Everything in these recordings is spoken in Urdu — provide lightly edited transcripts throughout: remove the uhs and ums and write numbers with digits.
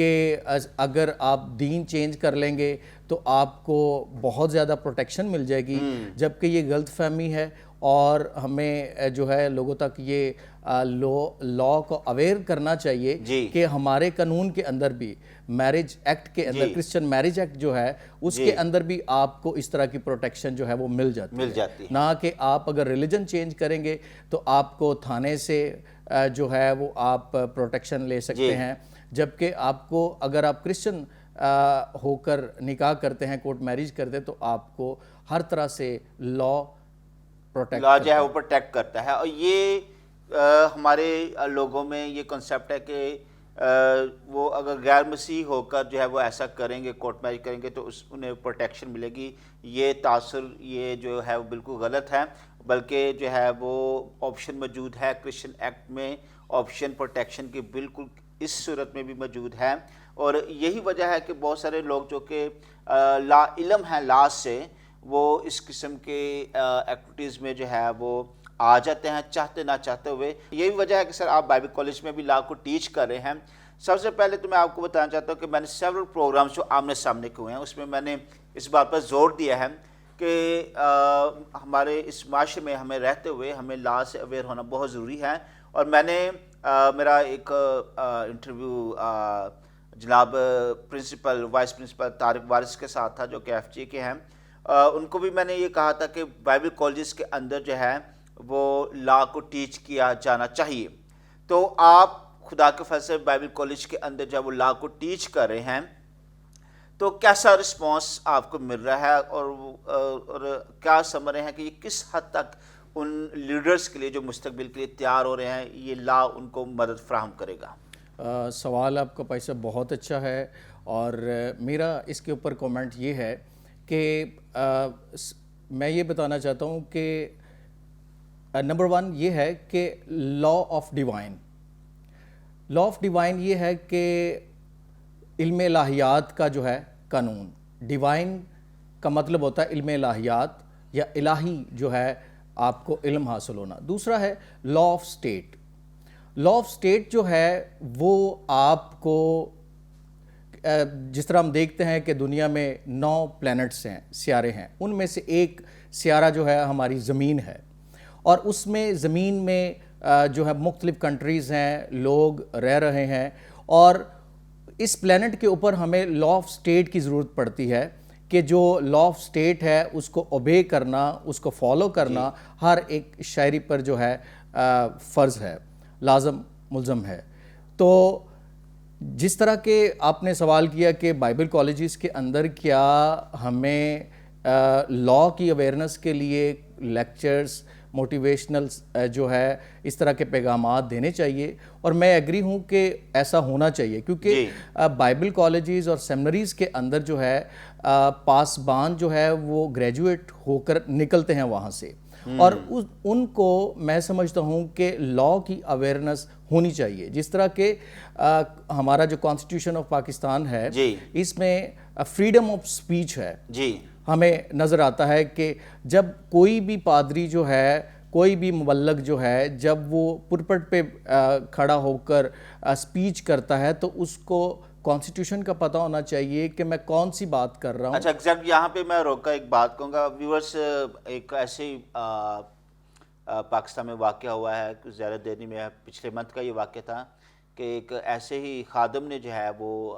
کہ اگر آپ دین چینج کر لیں گے تو آپ کو بہت زیادہ پروٹیکشن مل جائے گی، جبکہ یہ غلط فہمی ہے، اور ہمیں جو ہے لوگوں تک یہ لا کو اویئر کرنا چاہیے کہ ہمارے قانون کے اندر بھی، میرج ایکٹ کے اندر، کرسچن میرج ایکٹ جو ہے اس کے اندر بھی آپ کو اس طرح کی پروٹیکشن جو ہے وہ مل جاتی ہے، نہ کہ آپ اگر ریلیجن چینج کریں گے تو آپ کو تھانے سے جو ہے وہ آپ پروٹیکشن لے سکتے ہیں، جبکہ آپ کو اگر آپ کرسچن ہو کر نکاح کرتے ہیں، کورٹ میرج کرتے ہیں، تو آپ کو ہر طرح سے لا جو ہے وہ پروٹیکٹ کرتا ہے۔ اور یہ ہمارے لوگوں میں یہ کنسیپٹ ہے کہ وہ اگر غیر مسیح ہو کر جو ہے وہ ایسا کریں گے، کورٹ میرج کریں گے، تو انہیں پروٹیکشن ملے گی۔ یہ تاثر یہ جو ہے وہ بالکل غلط ہے، بلکہ جو ہے وہ آپشن موجود ہے کرسچن ایکٹ میں، آپشن پروٹیکشن کی بالکل اس صورت میں بھی موجود ہے۔ اور یہی وجہ ہے کہ بہت سارے لوگ جو کہ لا علم ہیں لا سے، وہ اس قسم کے ایکٹیویٹیز میں جو ہے وہ آ جاتے ہیں چاہتے نہ چاہتے ہوئے۔ یہی وجہ ہے کہ سر آپ بائبل کالج میں بھی لا کو ٹیچ کر رہے ہیں۔ سب سے پہلے تو میں آپ کو بتانا چاہتا ہوں کہ میں نے سیورل پروگرامز جو آمنے سامنے کے ہوئے ہیں، اس میں میں نے اس بات پر زور دیا ہے کہ ہمارے اس معاشرے میں ہمیں رہتے ہوئے ہمیں لا سے اویئر ہونا بہت ضروری ہے۔ اور میں نے میرا ایک انٹرویو جناب پرنسپل وائس پرنسپل طارق وارث کے ساتھ تھا، جو کہ ایف جی کے ہیں، ان کو بھی میں نے یہ کہا تھا کہ بائبل کالجز کے اندر جو ہے وہ لا کو ٹیچ کیا جانا چاہیے۔ تو آپ خدا کے فضل سے بائبل کالج کے اندر جب وہ لا کو ٹیچ کر رہے ہیں تو کیسا رسپانس آپ کو مل رہا ہے، اور کیا سمجھ رہے ہیں کہ یہ کس حد تک ان لیڈرز کے لیے جو مستقبل کے لیے تیار ہو رہے ہیں یہ لا ان کو مدد فراہم کرے گا؟ سوال آپ کا بھائی صاحب بہت اچھا ہے، اور میرا اس کے اوپر کومنٹ یہ ہے کہ میں یہ بتانا چاہتا ہوں کہ نمبر 1 یہ ہے کہ لا آف ڈیوائن یہ ہے کہ علم الہیات کا جو ہے قانون، ڈیوائن کا مطلب ہوتا ہے علم الہیات یا الہی جو ہے آپ کو علم حاصل ہونا۔ دوسرا ہے لا آف سٹیٹ جو ہے وہ آپ کو جس طرح ہم دیکھتے ہیں کہ دنیا میں 9 پلینٹس ہیں، سیارے ہیں، ان میں سے ایک سیارہ جو ہے ہماری زمین ہے، اور اس میں زمین میں جو ہے مختلف کنٹریز ہیں، لوگ رہ رہے ہیں، اور اس پلینٹ کے اوپر ہمیں لا آف سٹیٹ کی ضرورت پڑتی ہے کہ جو لا آف سٹیٹ ہے اس کو اوبے کرنا، اس کو فالو کرنا ہر ایک شہری پر جو ہے فرض ہے، لازم ملزم ہے۔ تو جس طرح کہ آپ نے سوال کیا کہ بائبل کالجز کے اندر کیا ہمیں لا کی اویئرنس کے لیے لیکچرز، موٹیویشنل جو ہے اس طرح کے پیغامات دینے چاہیے، اور میں ایگری ہوں کہ ایسا ہونا چاہیے، کیونکہ بائبل کالجز اور سیمنریز کے اندر جو ہے پاسبان جو ہے وہ گریجویٹ ہو کر نکلتے ہیں وہاں سے، اور ان کو میں سمجھتا ہوں کہ لا کی اویئرنس ہونی چاہیے۔ جس طرح کہ ہمارا جو کانسٹیٹیوشن آف پاکستان ہے اس میں فریڈم آف سپیچ ہے، ہمیں نظر آتا ہے کہ جب کوئی بھی پادری جو ہے، کوئی بھی مبلغ جو ہے، جب وہ پلپٹ پہ کھڑا ہو کر سپیچ کرتا ہے تو اس کو کانسٹیٹیوشن کا پتہ ہونا چاہیے کہ میں کون سی بات کر رہا ہوں۔ اچھا ایگزیکٹ یہاں پہ میں روکا ایک بات کہوں گا ویورز، ایک ایسے ہی پاکستان میں واقعہ ہوا ہے، زیادہ دیر نہیں، میں پچھلے منتھ کا یہ واقعہ تھا کہ ایک ایسے ہی خادم نے جو ہے وہ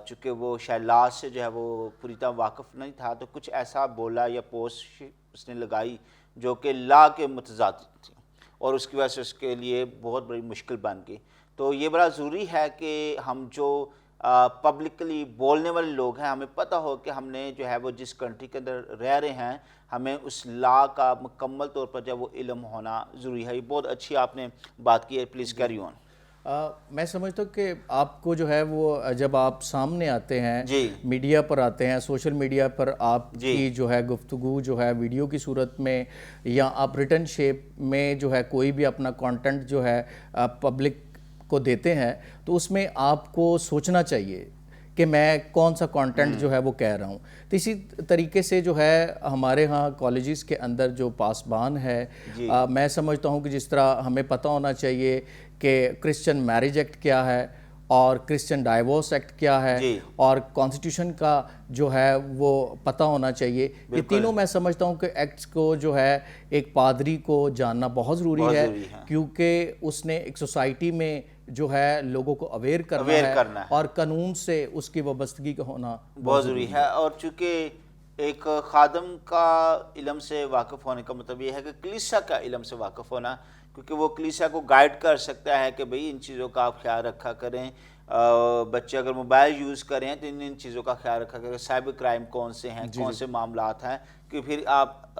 چونکہ وہ شاید لا سے جو ہے وہ پوری طرح واقف نہیں تھا، تو کچھ ایسا بولا یا پوسٹ اس نے لگائی جو کہ لا کے متضاد تھی، اور اس کی وجہ سے اس کے لیے بہت بڑی مشکل بن گئی۔ تو یہ بڑا ضروری ہے کہ ہم جو پبلکلی بولنے والے لوگ ہیں، ہمیں پتہ ہو کہ ہم نے جو ہے وہ جس کنٹری کے اندر رہ رہے ہیں ہمیں اس لا کا مکمل طور پر جو وہ علم ہونا ضروری ہے۔ یہ بہت اچھی آپ نے بات کی ہے، پلیز کیری آن۔ میں سمجھتا ہوں کہ آپ کو جو ہے وہ جب آپ سامنے آتے ہیں، میڈیا پر آتے ہیں، سوشل میڈیا پر آپ کی جو ہے گفتگو جو ہے ویڈیو کی صورت میں یا آپ ریٹن شیپ میں جو ہے کوئی بھی اپنا کانٹینٹ جو ہے پبلک کو دیتے ہیں، تو اس میں آپ کو سوچنا چاہیے کہ میں کون سا کانٹینٹ جو ہے وہ کہہ رہا ہوں۔ تو اسی طریقے سے جو ہے ہمارے ہاں کالجز کے اندر جو پاسبان ہے، میں سمجھتا ہوں کہ جس طرح ہمیں پتہ ہونا چاہیے کہ کرسچن میرج ایکٹ کیا ہے، اور کرسچن ڈائیورس ایکٹ کیا ہے اور کانسٹیٹیوشن کا جو ہے وہ پتہ ہونا چاہیے. یہ تینوں میں سمجھتا ہوں کہ ایکٹس کو جو ہے ایک پادری کو جاننا بہت ضروری ہے, کیونکہ اس نے ایک سوسائٹی میں جو ہے لوگوں کو اویئر کرنا ہے اور قانون سے اس کی وابستگی کا ہونا بہت ضروری ہے. اور چونکہ ایک خادم کا علم سے واقف ہونے کا مطلب یہ ہے کہ کلیسا کا علم سے واقف ہونا, کیونکہ وہ کلیسا کو گائیڈ کر سکتا ہے کہ بھئی ان چیزوں کا آپ خیال رکھا کریں. بچے اگر موبائل یوز کریں تو ان چیزوں کا خیال رکھا کریں, سائبر کرائم کون سے ہیں, کون سے معاملات ہیں, کہ پھر آپ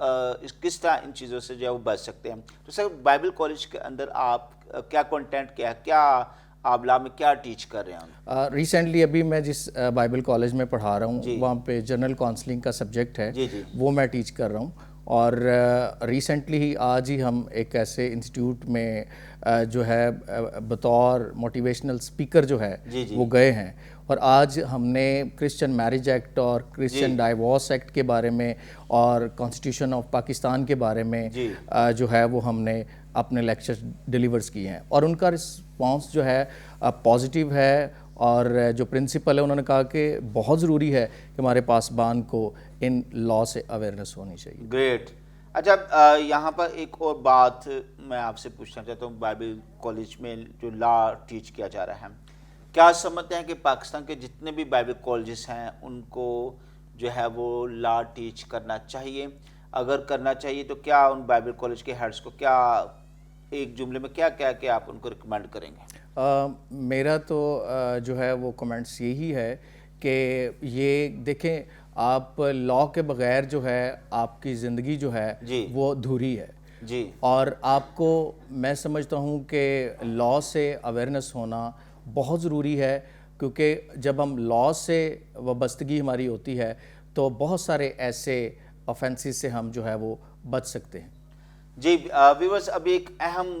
کس طرح ان چیزوں سے جو ہے وہ بچ سکتے ہیں. تو سر بائبل کالج کے اندر آپ کیا کنٹینٹ کیا آپ لا میں کیا ٹیچ کر رہے ہیں؟ ریسنٹلی ابھی میں جس بائبل کالج میں پڑھا رہا ہوں وہاں پہ جنرل کاؤنسلنگ کا سبجیکٹ ہے, وہ میں ٹیچ کر رہا ہوں. اور ریسنٹلی ہی آج ہی ہم ایک ایسے انسٹیٹیوٹ میں جو ہے بطور موٹیویشنل اسپیکر جو ہے وہ گئے ہیں, اور آج ہم نے کرسچن میرج ایکٹ اور کرسچن ڈائیورس ایکٹ کے بارے میں اور کانسٹیٹیوشن آف پاکستان کے بارے میں جو ہے وہ ہم نے اپنے لیکچر ڈیلیورز کیے ہیں, اور ان کا رسپانس جو ہے پازیٹیو ہے. اور جو پرنسپل ہے انہوں نے کہا کہ بہت ضروری ہے کہ ہمارے پاسبان کو ان لا سے اویئرنیس ہونی چاہیے. گریٹ. اچھا یہاں پر ایک اور بات میں آپ سے پوچھنا چاہتا ہوں, بائبل کالج میں جو لا ٹیچ کیا جا رہا ہے, کیا سمجھتے ہیں کہ پاکستان کے جتنے بھی بائبل کالجز ہیں ان کو جو ہے وہ لا ٹیچ کرنا چاہیے؟ اگر کرنا چاہیے تو کیا ان بائبل کالج کے ہیڈز کو کیا ایک جملے میں کیا کیا کہ آپ ان کو ریکمینڈ کریں گے؟ میرا تو جو ہے وہ کمنٹس یہی ہے کہ یہ دیکھیں, آپ لا کے بغیر جو ہے آپ کی زندگی جو ہے وہ ادھوری ہے. اور آپ کو میں سمجھتا ہوں کہ لا سے اویئرنیس ہونا بہت ضروری ہے, کیونکہ جب ہم لا سے وابستگی ہماری ہوتی ہے تو بہت سارے ایسے آفینسز سے ہم جو ہے وہ بچ سکتے ہیں. جی ویورز, ابھی ایک اہم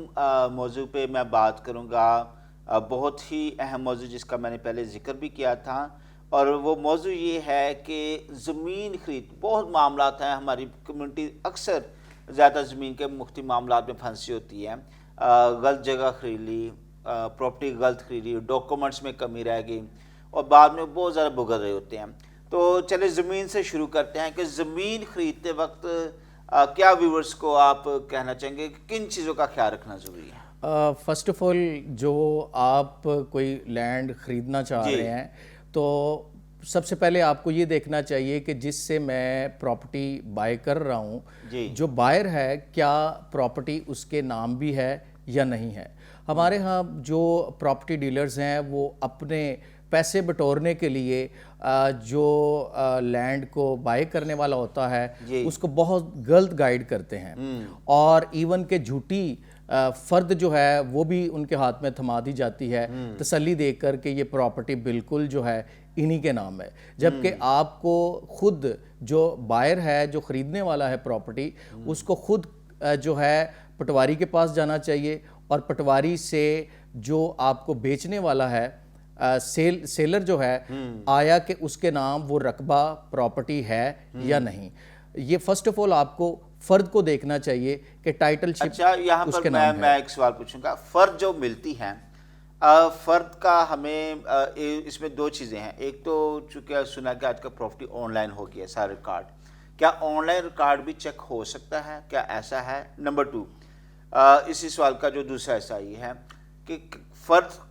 موضوع پہ میں بات کروں گا, بہت ہی اہم موضوع جس کا میں نے پہلے ذکر بھی کیا تھا, اور وہ موضوع یہ ہے کہ زمین خرید. بہت معاملات ہیں, ہماری کمیونٹی اکثر زیادہ زمین کے مختلف معاملات میں پھنسی ہوتی ہے. غلط جگہ خرید لی, پراپرٹی غلط خرید لی, ڈاکومنٹس میں کمی رہ گئی, اور بعد میں بہت زیادہ بھگت رہے ہوتے ہیں. تو چلے زمین سے شروع کرتے ہیں کہ زمین خریدتے وقت کیا ویورز کو آپ کہنا چاہیں گے کہ کن چیزوں کا خیال رکھنا ضروری ہے؟ فرسٹ آف آل, جو آپ کوئی لینڈ خریدنا چاہ رہے ہیں تو سب سے پہلے آپ کو یہ دیکھنا چاہیے کہ جس سے میں پراپرٹی بائی کر رہا ہوں, جو بائر ہے کیا پراپرٹی اس کے نام بھی ہے یا نہیں ہے. ہمارے ہاں جو پراپرٹی ڈیلرز ہیں وہ اپنے پیسے بٹورنے کے لیے جو لینڈ کو بائی کرنے والا ہوتا ہے اس کو بہت غلط گائیڈ کرتے ہیں, اور ایون کہ جھوٹی فرد جو ہے وہ بھی ان کے ہاتھ میں تھما دی جاتی ہے تسلی دے کر کہ یہ پراپرٹی بالکل جو ہے انہی کے نام ہے, جبکہ آپ کو خود جو بائر ہے, جو خریدنے والا ہے پراپرٹی, اس کو خود جو ہے پٹواری کے پاس جانا چاہیے, اور پٹواری سے جو آپ کو بیچنے والا ہے سیلر جو ہے آیا کہ اس کے نام وہ رقبہ پراپرٹی ہے یا نہیں. یہ فرسٹ آف آل آپ کو فرد کو دیکھنا چاہیے کہ ٹائٹل شپ. اچھا یہاں پر میں ایک سوال پوچھوں گا, فرد جو ملتی ہیں, فرد کا ہمیں اس میں دو چیزیں ہیں. ایک تو چونکہ سنا کہ آج کا پراپرٹی آن لائن ہو گیا ہے سارا ریکارڈ, کیا آن لائن ریکارڈ بھی چیک ہو سکتا ہے, کیا ایسا ہے؟ نمبر 2, اسی سوال کا جو دوسرا حصہ یہ ہے کہ فرد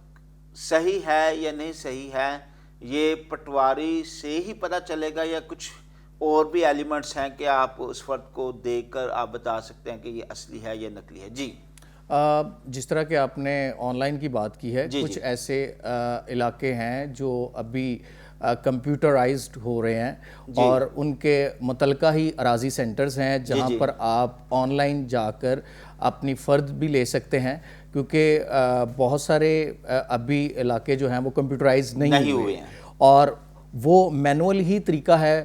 صحیح ہے یا نہیں صحیح ہے, یہ پٹواری سے ہی پتہ چلے گا یا کچھ اور بھی ایلیمنٹس ہیں کہ آپ اس فرد کو دیکھ کر آپ بتا سکتے ہیں کہ یہ اصلی ہے یا نقلی ہے؟ جی جس طرح کہ آپ نے آن لائن کی بات کی ہے, کچھ ایسے علاقے ہیں جو ابھی کمپیوٹرائزڈ ہو رہے ہیں, اور ان کے متعلقہ ہی اراضی سینٹرز ہیں جہاں پر آپ آن لائن جا کر اپنی فرد بھی لے سکتے ہیں, کیونکہ بہت سارے ابھی علاقے جو ہیں وہ کمپیوٹرائز نہیں ہوئے ہیں, اور وہ مینول ہی طریقہ ہے.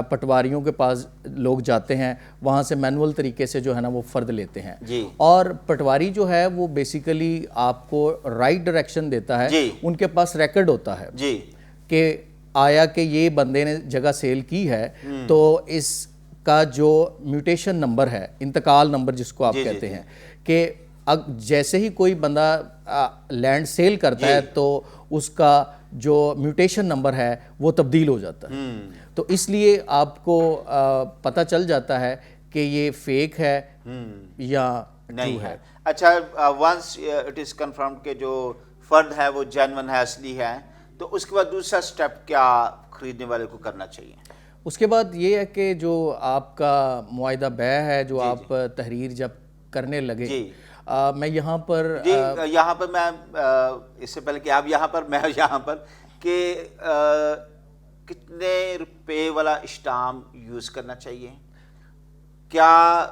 پٹواریوں کے پاس لوگ جاتے ہیں, وہاں سے مینول طریقے سے جو ہے نا وہ فرد لیتے ہیں, اور پٹواری جو ہے وہ بیسیکلی آپ کو رائٹ ڈائریکشن دیتا ہے. ان کے پاس ریکارڈ ہوتا ہے کہ آیا کہ یہ بندے نے جگہ سیل کی ہے تو اس کا جو میوٹیشن نمبر ہے, انتقال نمبر جس کو آپ کہتے ہیں, کہ جیسے ہی کوئی بندہ لینڈ سیل کرتا ہے تو اس کا جو میوٹیشن نمبر ہے وہ تبدیل ہو جاتا ہے. تو اس لیے آپ کو پتہ چل جاتا ہے کہ یہ فیک ہے یا ٹرو ہے. اچھا ونس اٹ از کنفرمڈ کہ جو فرد ہے وہ جینون ہے, اصلی ہے, تو اس کے بعد دوسرا سٹیپ کیا خریدنے والے کو کرنا چاہیے؟ اس کے بعد یہ ہے کہ جو آپ کا معاہدہ بیع ہے, جو آپ تحریر جب کرنے لگے, میں یہاں پر یہاں پر میں اس سے پہلے کہ آپ یہاں پر, میں یہاں پر کہ کتنے روپے والا اسٹامپ یوز کرنا چاہیے, کیا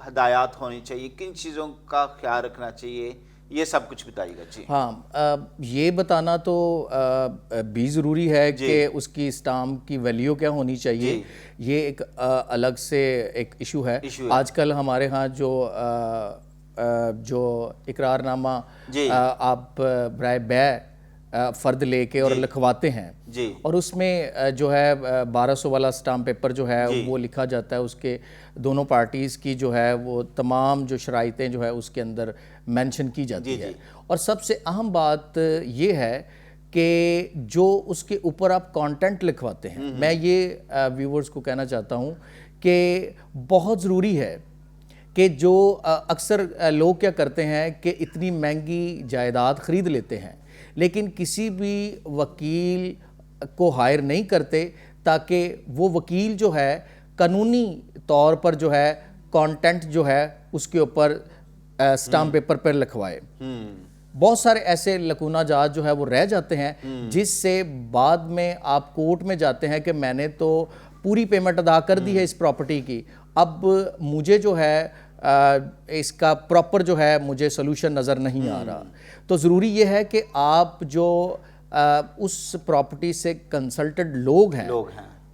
ہدایات ہونی چاہیے, کن چیزوں کا خیال رکھنا چاہیے, یہ سب کچھ بتائیے گا. جی ہاں, یہ بتانا تو بھی ضروری ہے کہ اس کی اسٹامپ کی ویلیو کیا ہونی چاہیے. یہ ایک الگ سے ایک ایشو ہے. آج کل ہمارے ہاں جو اقرار نامہ آپ برائے بیع فرد لے کے اور لکھواتے ہیں, اور اس میں جو ہے 1200 والا اسٹامپ پیپر جو ہے وہ لکھا جاتا ہے, اس کے دونوں پارٹیز کی جو ہے وہ تمام جو شرائطیں جو ہے اس کے اندر مینشن کی جاتی ہے. اور سب سے اہم بات یہ ہے کہ جو اس کے اوپر آپ کانٹینٹ لکھواتے ہیں, میں یہ ویورز کو کہنا چاہتا ہوں کہ بہت ضروری ہے کہ جو اکثر لوگ کیا کرتے ہیں کہ اتنی مہنگی جائیداد خرید لیتے ہیں لیکن کسی بھی وکیل کو ہائر نہیں کرتے تاکہ وہ وکیل جو ہے قانونی طور پر جو ہے کانٹینٹ جو ہے اس کے اوپر اسٹامپ پیپر پر لکھوائے. بہت سارے ایسے لکونہ جات جو ہے وہ رہ جاتے ہیں جس سے بعد میں آپ کورٹ میں جاتے ہیں کہ میں نے تو پوری پیمنٹ ادا کر دی ہے اس پراپرٹی کی, اب مجھے جو ہے اس کا پراپر جو ہے مجھے سلوشن نظر نہیں آ رہا. تو ضروری یہ ہے کہ آپ جو اس پراپرٹی سے کنسلٹڈ لوگ ہیں,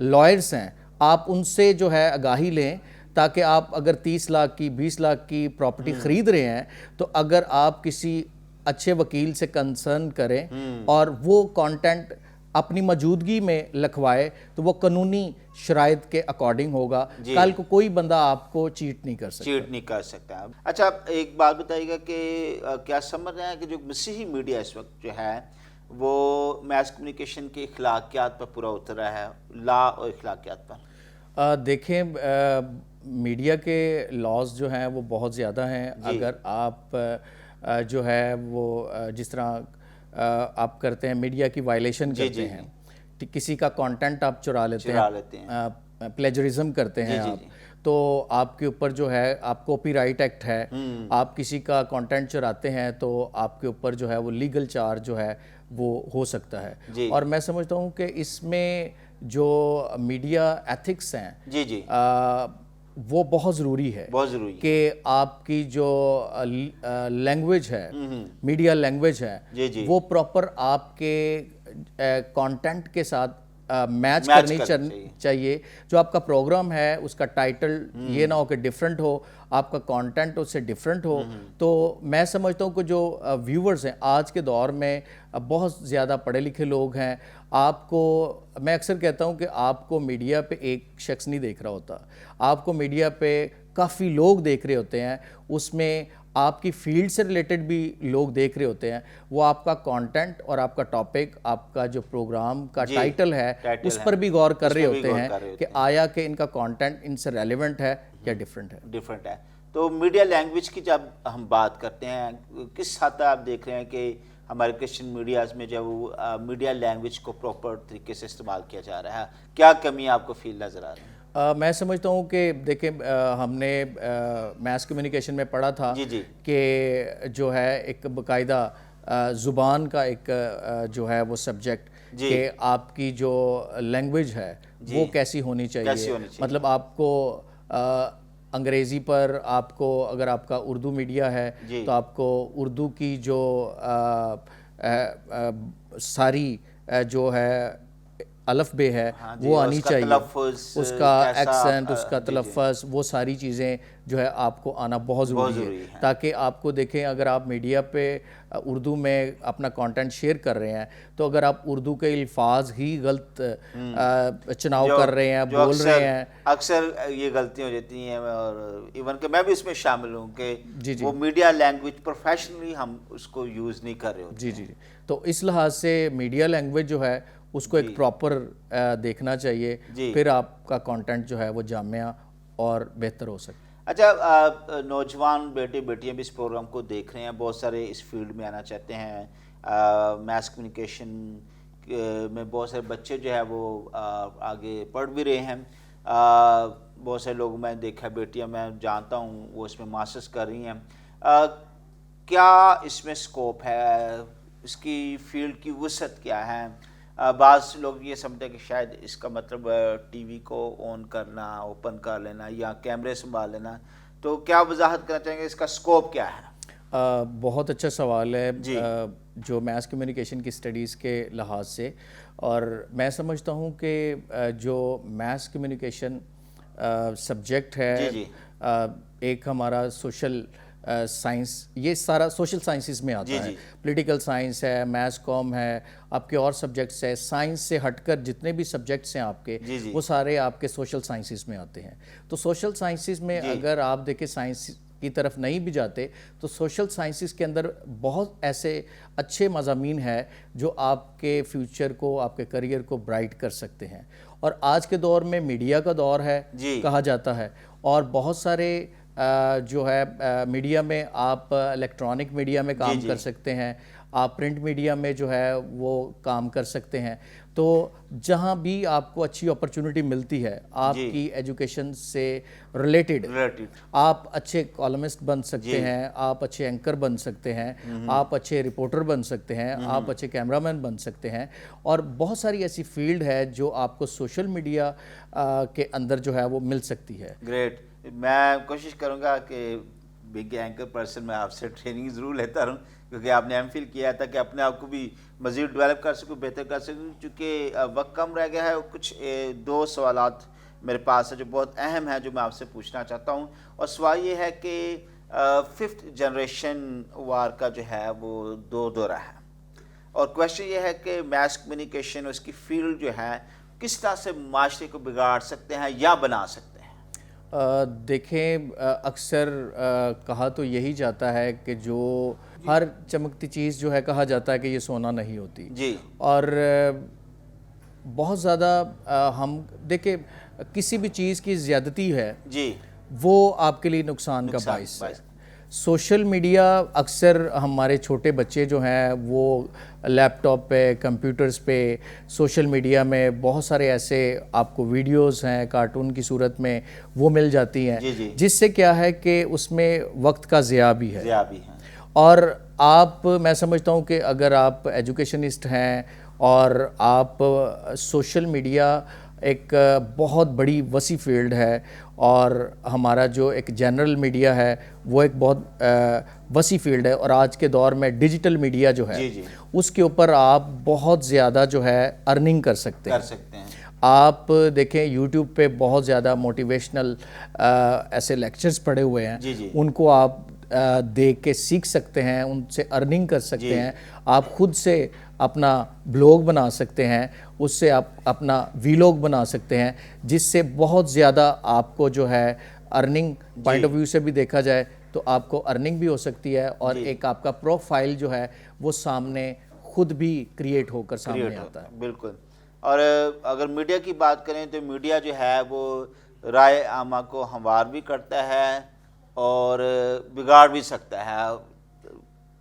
لائرز ہیں, آپ ان سے جو ہے آگاہی لیں تاکہ آپ اگر 30 لاکھ کی 20 لاکھ کی پراپرٹی خرید رہے ہیں تو اگر آپ کسی اچھے وکیل سے کنسرن کریں اور وہ کانٹینٹ اپنی موجودگی میں لکھوائے تو وہ قانونی شرائط کے اکارڈنگ ہوگا. کل کو کوئی بندہ آپ کو چیٹ نہیں کر سکتا. اچھا ایک بات بتائیے گا کہ کیا سمجھ رہے ہیں کہ جو مسیحی میڈیا اس وقت جو ہے وہ میس کمیونیکیشن کے اخلاقیات پر پورا اتر رہا ہے, لا اور اخلاقیات پر؟ دیکھیں میڈیا کے لاز جو ہیں وہ بہت زیادہ ہیں. اگر آپ جو ہے وہ جس طرح آپ کرتے ہیں میڈیا کی وائلیشن کرتے ہیں, کسی کا کانٹینٹ آپ چرا لیتے ہیں, پلیجرزم کرتے ہیں آپ, تو آپ کے اوپر جو ہے آپ کاپی رائٹ ایکٹ ہے, آپ کسی کا کانٹینٹ چراتے ہیں تو آپ کے اوپر جو ہے وہ لیگل چارج جو ہے وہ ہو سکتا ہے. اور میں سمجھتا ہوں کہ اس میں جو میڈیا ایتھکس ہیں وہ بہت ضروری ہے کہ آپ کی جو لینگویج ہے, میڈیا لینگویج ہے, وہ پراپر آپ کے کانٹینٹ کے ساتھ میچ کرنی چاہیے. جو آپ کا پروگرام ہے اس کا ٹائٹل یہ نہ ہو کہ ڈیفرنٹ ہو, آپ کا کانٹینٹ اس سے ڈیفرنٹ ہو. تو میں سمجھتا ہوں کہ جو ویورز ہیں آج کے دور میں بہت زیادہ پڑھے لکھے لوگ ہیں, آپ کو میں اکثر کہتا ہوں کہ آپ کو میڈیا پہ ایک شخص نہیں دیکھ رہا ہوتا, آپ کو میڈیا پہ کافی لوگ دیکھ رہے ہوتے ہیں, اس میں آپ کی فیلڈ سے ریلیٹڈ بھی لوگ دیکھ رہے ہوتے ہیں. وہ آپ کا کانٹینٹ اور آپ کا ٹاپک, آپ کا جو پروگرام کا ٹائٹل ہے اس پر بھی غور کر رہے ہوتے ہیں کہ آیا کہ ان کا کانٹینٹ ان سے ریلیونٹ ہے یا ڈیفرنٹ ہے. تو میڈیا لینگویج کی جب ہم بات کرتے ہیں, کس حد تک آپ دیکھ رہے ہیں کہ ہمارے کرسچن میڈیاز میں جب میڈیا لینگویج کو پراپر طریقے سے استعمال کیا جا رہا ہے, کیا کمی آپ کو فیل نظر آ رہی ہے؟ میں سمجھتا ہوں کہ دیکھیں ہم نے میس کمیونیکیشن میں پڑھا تھا کہ جو ہے ایک باقاعدہ زبان کا ایک جو ہے وہ سبجیکٹ کہ آپ کی جو لینگویج ہے وہ کیسی ہونی چاہیے. مطلب آپ کو انگریزی پر, آپ کو اگر آپ کا اردو میڈیا ہے تو آپ کو اردو کی جو ساری جو ہے الف بے ہے وہ آنی چاہیے، اس کا ایکسنٹ، اس کا تلفظ، وہ ساری چیزیں جو ہے آپ کو آنا بہت ضروری ہے، تاکہ آپ کو دیکھیں اگر آپ میڈیا پہ اردو میں اپنا کانٹینٹ شیئر کر رہے ہیں تو اگر آپ اردو کے الفاظ ہی غلط چناؤ کر رہے ہیں، بول رہے ہیں، اکثر یہ غلطیاں ہو جاتی ہیں، اور ایون کہ میں بھی اس میں شامل ہوں کہ وہ میڈیا لینگویج پروفیشنلی ہم اس کو یوز نہیں کر رہے ہوتے۔ جی، تو اس لحاظ سے میڈیا لینگویج جو ہے اس کو ایک پراپر دیکھنا چاہیے، پھر آپ کا کانٹینٹ جو ہے وہ جامع اور بہتر ہو سکتا ہے۔ اچھا، نوجوان بیٹے بیٹیاں بھی اس پروگرام کو دیکھ رہے ہیں، بہت سارے اس فیلڈ میں آنا چاہتے ہیں، میس کمیونیکیشن میں بہت سارے بچے جو ہے وہ آگے پڑھ بھی رہے ہیں، بہت سارے لوگ میں دیکھا، بیٹیاں میں جانتا ہوں وہ اس میں ماسٹرز کر رہی ہیں، کیا اس میں سکوپ ہے، اس کی فیلڈ کی وسعت کیا ہے؟ بعض لوگ یہ سمجھتے ہیں کہ شاید اس کا مطلب ٹی وی کو آن کرنا، اوپن کر لینا یا کیمرے سنبھال لینا، تو کیا وضاحت کرنا چاہیں گے اس کا سکوپ کیا ہے؟ بہت اچھا سوال ہے جو میس کمیونیکیشن کی اسٹڈیز کے لحاظ سے، اور میں سمجھتا ہوں کہ جو میس کمیونیکیشن سبجیکٹ ہے، ایک ہمارا سوشل سائنس، یہ سارا سوشل سائنسز میں آتا ہے، پولیٹیکل سائنس ہے، میس کام ہے، آپ کے اور سبجیکٹس ہے، سائنس سے ہٹ کر جتنے بھی سبجیکٹس ہیں آپ کے وہ سارے آپ کے سوشل سائنسز میں آتے ہیں۔ تو سوشل سائنسز میں اگر آپ دیکھیں سائنس کی طرف نہیں بھی جاتے تو سوشل سائنسز کے اندر بہت ایسے اچھے مضامین ہیں جو آپ کے فیوچر کو، آپ کے کریئر کو برائٹ کر سکتے ہیں، اور آج کے دور میں میڈیا کا دور ہے کہا جاتا ہے، اور بہت سارے جو ہے میڈیا میں آپ الیکٹرانک میڈیا میں کام کر سکتے ہیں، آپ پرنٹ میڈیا میں جو ہے وہ کام کر سکتے ہیں، تو جہاں بھی آپ کو اچھی اپرچونٹی ملتی ہے آپ کی ایجوکیشن سے ریلیٹڈ، آپ اچھے کالمسٹ بن سکتے ہیں، آپ اچھے اینکر بن سکتے ہیں، آپ اچھے رپورٹر بن سکتے ہیں، آپ اچھے کیمرہ مین بن سکتے ہیں، اور بہت ساری ایسی فیلڈ ہے جو آپ کو سوشل میڈیا کے اندر جو ہے وہ مل سکتی ہے۔ گریٹ، میں کوشش کروں گا کہ بگ اینکر پرسن میں آپ سے ٹریننگ ضرور لیتا رہوں، کیونکہ آپ نے ایم فل کیا تھا کہ اپنے آپ کو بھی مزید ڈیولپ کر سکوں، بہتر کر سکوں، چونکہ وقت کم رہ گیا ہے۔ کچھ دو سوالات میرے پاس ہے جو بہت اہم ہیں جو میں آپ سے پوچھنا چاہتا ہوں، اور سوال یہ ہے کہ ففتھ جنریشن وار کا جو ہے وہ دورہ ہے، اور کویشچن یہ ہے کہ میس کمیونیکیشن اس کی فیلڈ جو ہے کس طرح سے معاشرے کو بگاڑ سکتے ہیں یا بنا سکتے ہیں؟ دیکھیں، اکثر کہا تو یہی جاتا ہے کہ جو ہر چمکتی چیز جو ہے کہا جاتا ہے کہ یہ سونا نہیں ہوتی، اور بہت زیادہ ہم دیکھیں کسی بھی چیز کی زیادتی ہے وہ آپ کے لیے نقصان کا باعث ہے۔ سوشل میڈیا اکثر ہمارے چھوٹے بچے جو ہیں وہ لیپ ٹاپ پہ، کمپیوٹرز پہ، سوشل میڈیا میں بہت سارے ایسے آپ کو ویڈیوز ہیں کارٹون کی صورت میں وہ مل جاتی ہیں، جس سے کیا ہے کہ اس میں وقت کا ضیاع بھی ہے، اور آپ، میں سمجھتا ہوں کہ اگر آپ ایجوکیشنسٹ ہیں اور آپ سوشل میڈیا ایک بہت بڑی وسیع فیلڈ ہے، اور ہمارا جو ایک جنرل میڈیا ہے وہ ایک بہت وسیع فیلڈ ہے، اور آج کے دور میں ڈیجیٹل میڈیا جو ہے اس کے اوپر آپ بہت زیادہ جو ہے ارننگ کر سکتے ہیں۔ آپ دیکھیں یوٹیوب پہ بہت زیادہ موٹیویشنل ایسے لیکچرز پڑے ہوئے ہیں، ان کو آپ دیکھ کے سیکھ سکتے ہیں، ان سے ارننگ کر سکتے ہیں، آپ خود سے اپنا بلاگ بنا سکتے ہیں، اس سے آپ اپنا ویلاگ بنا سکتے ہیں، جس سے بہت زیادہ آپ کو جو ہے ارننگ پوائنٹ آف ویو سے بھی دیکھا جائے تو آپ کو ارننگ بھی ہو سکتی ہے، اور ایک آپ کا پروفائل جو ہے وہ سامنے خود بھی کریٹ ہو کر سامنے آتا ہے۔ بالکل، اور اگر میڈیا کی بات کریں تو میڈیا جو ہے وہ رائے عامہ کو ہموار بھی کرتا ہے اور بگاڑ بھی سکتا ہے۔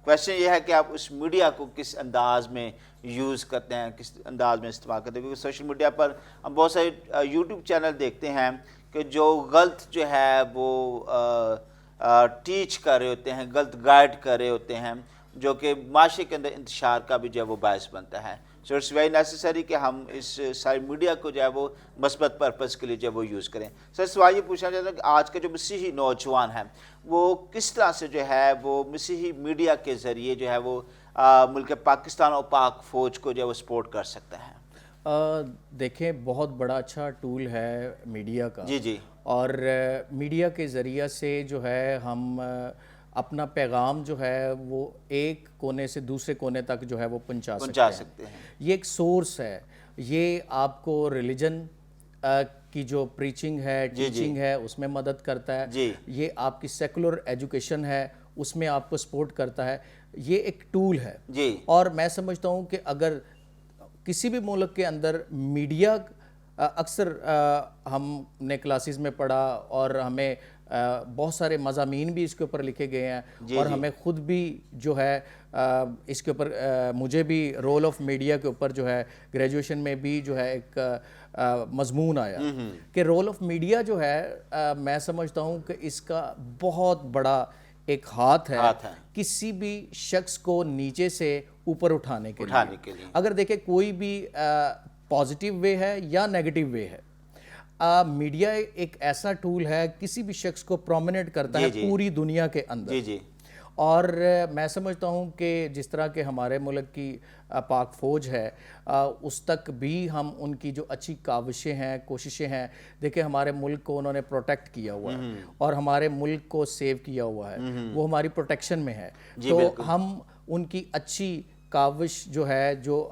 کویشچن یہ ہے کہ آپ اس میڈیا کو کس انداز میں یوز کرتے ہیں، کس انداز میں استعمال کرتے ہیں، کیونکہ سوشل میڈیا پر ہم بہت سارے یوٹیوب چینل دیکھتے ہیں کہ جو غلط جو ہے وہ ٹیچ کر رہے ہوتے ہیں، غلط گائیڈ کر رہے ہوتے ہیں، جو کہ معاشرے کے اندر انتشار کا بھی جو ہے وہ باعث بنتا ہے۔ سو اٹس ویری نیسیسری کہ ہم اس ساری میڈیا کو جو ہے وہ مثبت پرپز کے لیے جو ہے وہ یوز کریں۔ سر سوال یہ پوچھنا چاہتا ہوں کہ آج کے جو مسیحی نوجوان ہیں وہ کس طرح سے جو ہے وہ مسیحی میڈیا کے ذریعے جو ہے وہ ملک پاکستان اور پاک فوج کو جو ہے وہ سپورٹ کر سکتا ہے؟ دیکھیں بہت بڑا اچھا ٹول ہے میڈیا کا. جی جی. اور میڈیا کے ذریعہ سے جو ہے ہم اپنا پیغام جو ہے وہ ایک کونے سے دوسرے کونے تک جو ہے وہ پہنچا سکتے ہیں. یہ ایک سورس ہے. یہ آپ کو ریلیجن کی جو پریچنگ ہے ٹیچنگ ہے اس میں مدد کرتا ہے. یہ آپ کی سیکولر ایجوکیشن ہے اس میں آپ کو سپورٹ کرتا ہے. یہ ایک ٹول ہے. اور میں سمجھتا ہوں کہ اگر کسی بھی ملک کے اندر میڈیا اکثر ہم نے کلاسز میں پڑھا اور ہمیں بہت سارے مضامین بھی اس کے اوپر لکھے گئے ہیں اور ہمیں خود بھی جو ہے اس کے اوپر مجھے بھی رول آف میڈیا کے اوپر جو ہے گریجویشن میں بھی جو ہے ایک مضمون آیا کہ رول آف میڈیا جو ہے میں سمجھتا ہوں کہ اس کا بہت بڑا ایک ہاتھ ہے کسی بھی شخص کو نیچے سے اوپر اٹھانے کے لیے. اگر دیکھیں کوئی بھی پازیٹیو وے ہے یا نیگیٹو وے ہے, میڈیا ایک ایسا ٹول ہے کسی بھی شخص کو پرومیننٹ کرتا ہے پوری دنیا کے اندر. اور میں سمجھتا ہوں کہ جس طرح کہ ہمارے ملک کی پاک فوج ہے اس تک بھی ہم ان کی جو اچھی کاوشیں ہیں کوششیں ہیں, دیکھیں ہمارے ملک کو انہوں نے پروٹیکٹ کیا ہوا ہے اور ہمارے ملک کو سیو کیا ہوا ہے, وہ ہماری پروٹیکشن میں ہے. تو ہم ان کی اچھی کاوش جو ہے جو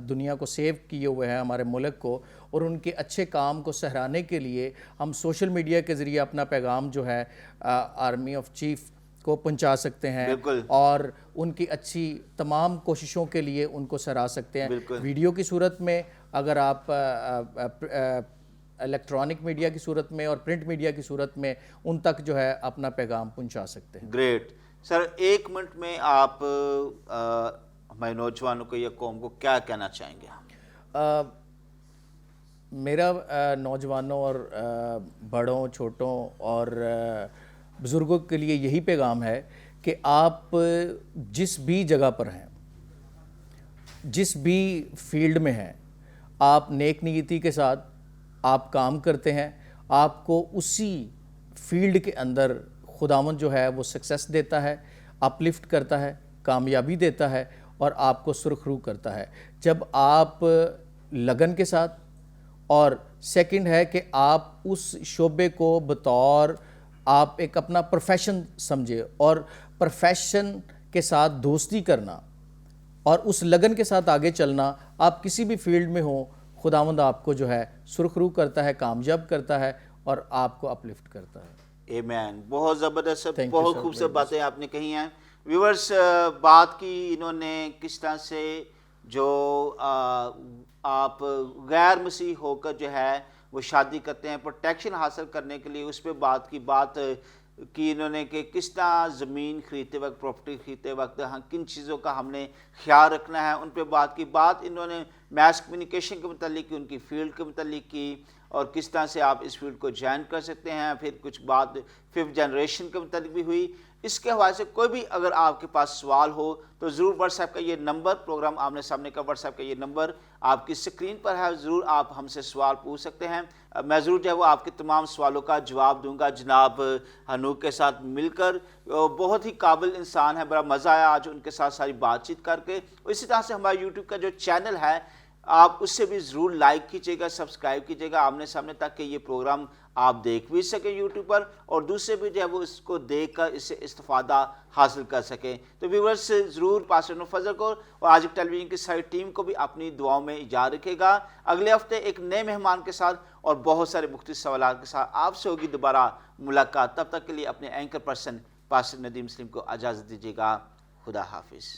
دنیا کو سیو کیے ہوئے ہیں ہمارے ملک کو, اور ان کے اچھے کام کو سہرانے کے لیے ہم سوشل میڈیا کے ذریعے اپنا پیغام جو ہے آرمی آف چیف کو پہنچا سکتے ہیں اور ان کی اچھی تمام کوششوں کے لیے ان کو سراہ سکتے ہیں. ویڈیو کی صورت میں, اگر آپ الیکٹرانک میڈیا کی صورت میں اور پرنٹ میڈیا کی صورت میں ان تک جو ہے اپنا پیغام پہنچا سکتے ہیں. گریٹ سر, 1 منٹ میں آپ ہمارے نوجوانوں کو یا قوم کو کیا کہنا چاہیں گے؟ میرا نوجوانوں اور بڑوں چھوٹوں اور بزرگوں کے لیے یہی پیغام ہے کہ آپ جس بھی جگہ پر ہیں, جس بھی فیلڈ میں ہیں, آپ نیک نیتی کے ساتھ آپ کام کرتے ہیں, آپ کو اسی فیلڈ کے اندر خداوند جو ہے وہ سکسیس دیتا ہے, اپلفٹ کرتا ہے, کامیابی دیتا ہے اور آپ کو سرخ رو کرتا ہے جب آپ لگن کے ساتھ. اور سیکنڈ ہے کہ آپ اس شعبے کو بطور آپ ایک اپنا پروفیشن سمجھے اور پروفیشن کے ساتھ دوستی کرنا اور اس لگن کے ساتھ آگے چلنا. آپ کسی بھی فیلڈ میں ہوں, خداوند آپ کو جو ہے سرخ رو کرتا ہے, کامیاب کرتا ہے اور آپ کو اپلفٹ کرتا ہے. آمین. بہت زبردست, بہت خوبصورت باتیں آپ نے کہی ہیں. ویورز, بات کی انہوں نے کس طرح سے جو آپ غیر مسیح ہو کر جو ہے وہ شادی کرتے ہیں پروٹیکشن حاصل کرنے کے لیے, اس پہ بات کی انہوں نے کہ کس طرح زمین خریدتے وقت, پراپرٹی خریدتے وقت کن چیزوں کا ہم نے خیال رکھنا ہے, ان پہ بات انہوں نے میس کمیونیکیشن کے متعلق کی, ان کی فیلڈ کے متعلق کی اور کس طرح سے آپ اس فیلڈ کو جوائن کر سکتے ہیں. پھر کچھ بات 5th جنریشن کے متعلق بھی ہوئی. اس کے حوالے سے کوئی بھی اگر آپ کے پاس سوال ہو تو ضرور واٹس ایپ کا یہ نمبر, پروگرام آمنے سامنے کا واٹس ایپ کا یہ نمبر آپ کی اسکرین پر ہے, ضرور آپ ہم سے سوال پوچھ سکتے ہیں. میں ضرور جو ہے وہ آپ کے تمام سوالوں کا جواب دوں گا. جناب ہنوک کے ساتھ مل کر بہت ہی قابل انسان ہے, بڑا مزہ آیا آج ان کے ساتھ ساری بات چیت کر کے. اسی طرح سے ہمارا یوٹیوب کا جو چینل ہے آپ اس سے بھی ضرور لائک کیجیے گا, سبسکرائب کیجیے گا آمنے سامنے, تاکہ یہ پروگرام آپ دیکھ بھی سکیں یوٹیوب پر اور دوسرے بھی جو ہے وہ اس کو دیکھ کر اس سے استفادہ حاصل کر سکیں. تو ویورز ضرور پاسٹر فضل کو اور آج ٹیلی ویژن کی ساری ٹیم کو بھی اپنی دعاؤں میں یاد رکھے گا. اگلے ہفتے ایک نئے مہمان کے ساتھ اور بہت سارے مختلف سوالات کے ساتھ آپ سے ہوگی دوبارہ ملاقات. تب تک کے لیے اپنے anchor person pastor Nadeem Aslam کو اجازت دیجیے گا. خدا حافظ.